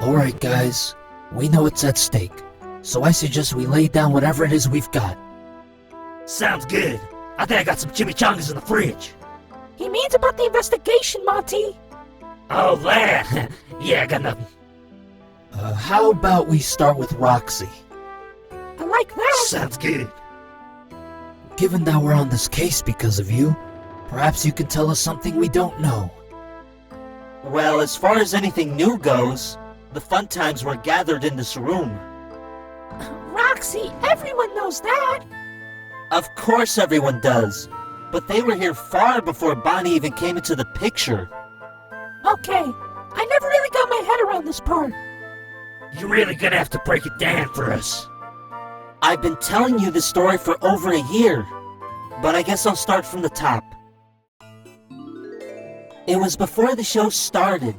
Alright guys, we know it's at stake, so I suggest we lay down whatever it is we've got. Sounds good. I think I got some chimichangas in the fridge. He means about the investigation, Monty. Oh, that? Yeah, I got nothing. How about we start with Roxy? I like that. Sounds good. Given that we're on this case because of you, perhaps you can tell us something we don't know. Well, as far as anything new goes, the fun times were gathered in this room. Roxy, everyone knows that. Of course everyone does, but they were here far before Bonnie even came into the picture. Okay, I never really got my head around this part. You're really gonna have to break it down for us. I've been telling you this story for over a year, but I guess I'll start from the top. It was before the show started.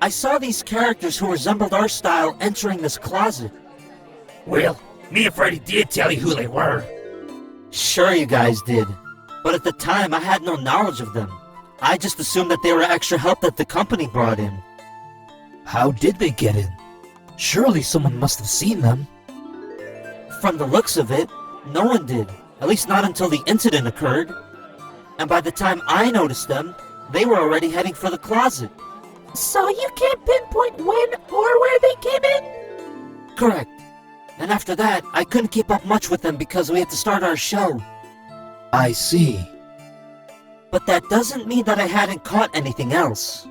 I saw these characters who resembled our style entering this closet. Well, me and Freddy did tell you who they were. Sure you guys did, but at the time I had no knowledge of them. I just assumed that they were extra help that the company brought in. How did they get in? Surely someone must have seen them. From the looks of it, no one did, at least not until the incident occurred. And by the time I noticed them, they were already heading for the closet. So you can't pinpoint when or where they came in? Correct. And after that, I couldn't keep up much with them because we had to start our show. I see. But that doesn't mean that I hadn't caught anything else.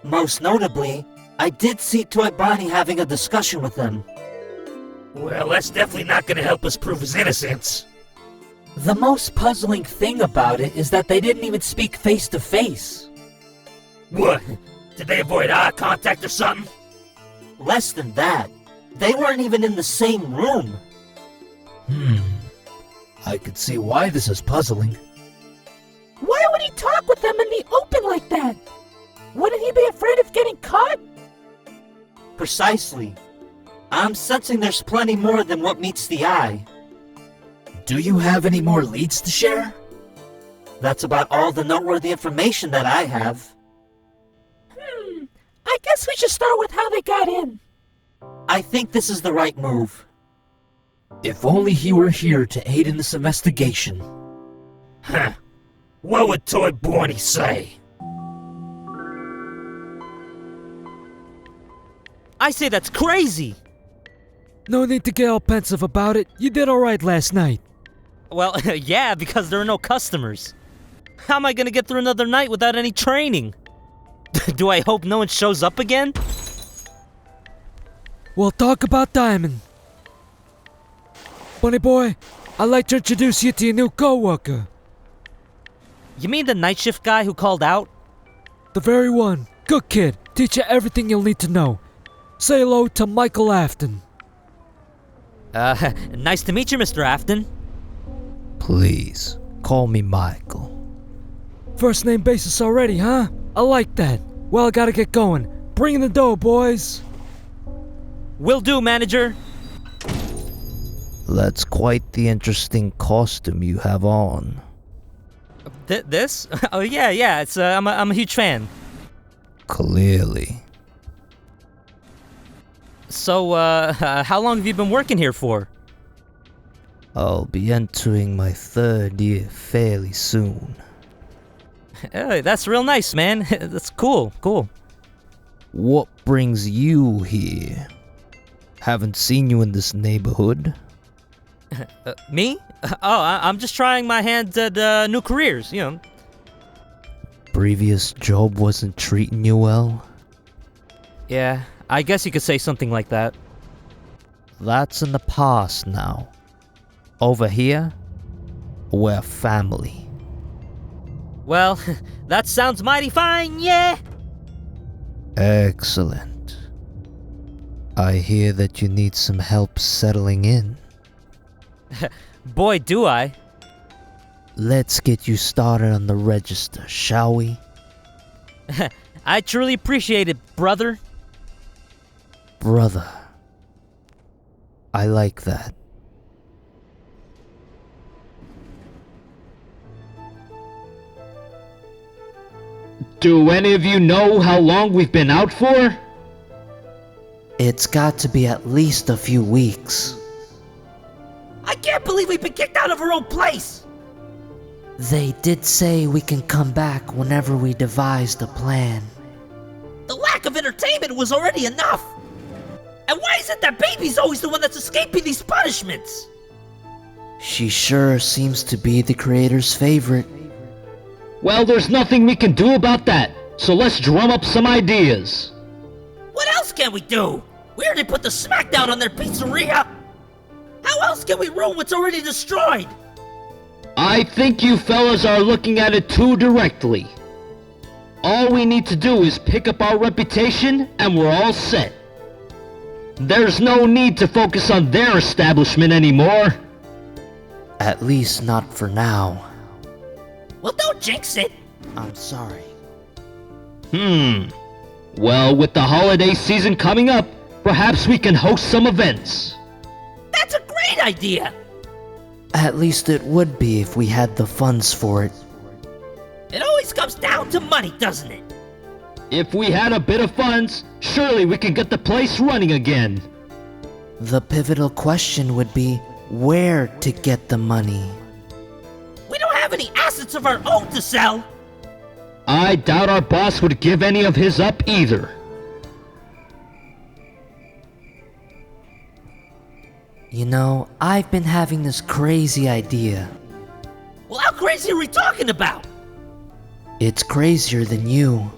Most notably, I did see Toy Bonnie having a discussion with them. Well, that's definitely not gonna help us prove his innocence. The most puzzling thing about it is that they didn't even speak face to face. What? Did they avoid eye contact or something? Less than that. They weren't even in the same room. I could see why this is puzzling. Why would he talk with them in the open like that? Wouldn't he be afraid of getting caught? Precisely. I'm sensing there's plenty more than what meets the eye. Do you have any more leads to share? That's about all the noteworthy information that I have. I guess we should start with how they got in. I think this is the right move. If only he were here to aid in this investigation. Huh. What would Toy Bonnie say? I say that's crazy! No need to get all pensive about it. You did alright last night. Well, yeah, because there are no customers. How am I gonna get through another night without any training? Do I hope no one shows up again? We'll talk about Diamond. Bunny boy, I'd like to introduce you to your new co-worker. You mean the night shift guy who called out? The very one. Good kid. Teach you everything you'll need to know. Say hello to Michael Afton. Nice to meet you, Mr. Afton. Please, call me Michael. First name basis already, huh? I like that. Well, I gotta get going. Bring in the dough, boys. Will do, manager. That's quite the interesting costume you have on. This? Oh yeah. It's I'm a huge fan. Clearly. So, how long have you been working here for? I'll be entering my 3rd year fairly soon. Hey, that's real nice, man. That's cool. What brings you here? Haven't seen you in this neighborhood. Me? I'm just trying my hand at new careers, you know. Previous job wasn't treating you well? Yeah, I guess you could say something like that. That's in the past now. Over here, we're family. Well, that sounds mighty fine, yeah? Excellent. I hear that you need some help settling in. Boy, do I. Let's get you started on the register, shall we? I truly appreciate it, brother. Brother. I like that. Do any of you know how long we've been out for? It's got to be at least a few weeks. I can't believe we've been kicked out of our own place! They did say we can come back whenever we devise the plan. The lack of entertainment was already enough! And why is it that Baby's always the one that's escaping these punishments? She sure seems to be the creator's favorite. Well, there's nothing we can do about that, so let's drum up some ideas. What else can we do? We already put the smackdown on their pizzeria! How else can we ruin what's already destroyed? I think you fellas are looking at it too directly. All we need to do is pick up our reputation and we're all set. There's no need to focus on their establishment anymore. At least not for now. Well, don't jinx it! I'm sorry. Well, with the holiday season coming up, perhaps we can host some events. That's a great idea! At least it would be if we had the funds for it. It always comes down to money, doesn't it? If we had a bit of funds, surely we could get the place running again. The pivotal question would be where to get the money. We don't have any assets of our own to sell! I doubt our boss would give any of his up either. You know, I've been having this crazy idea. Well, how crazy are we talking about? It's crazier than you.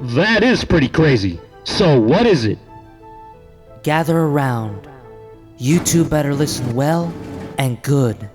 That is pretty crazy. So what is it? Gather around. You two better listen well and good.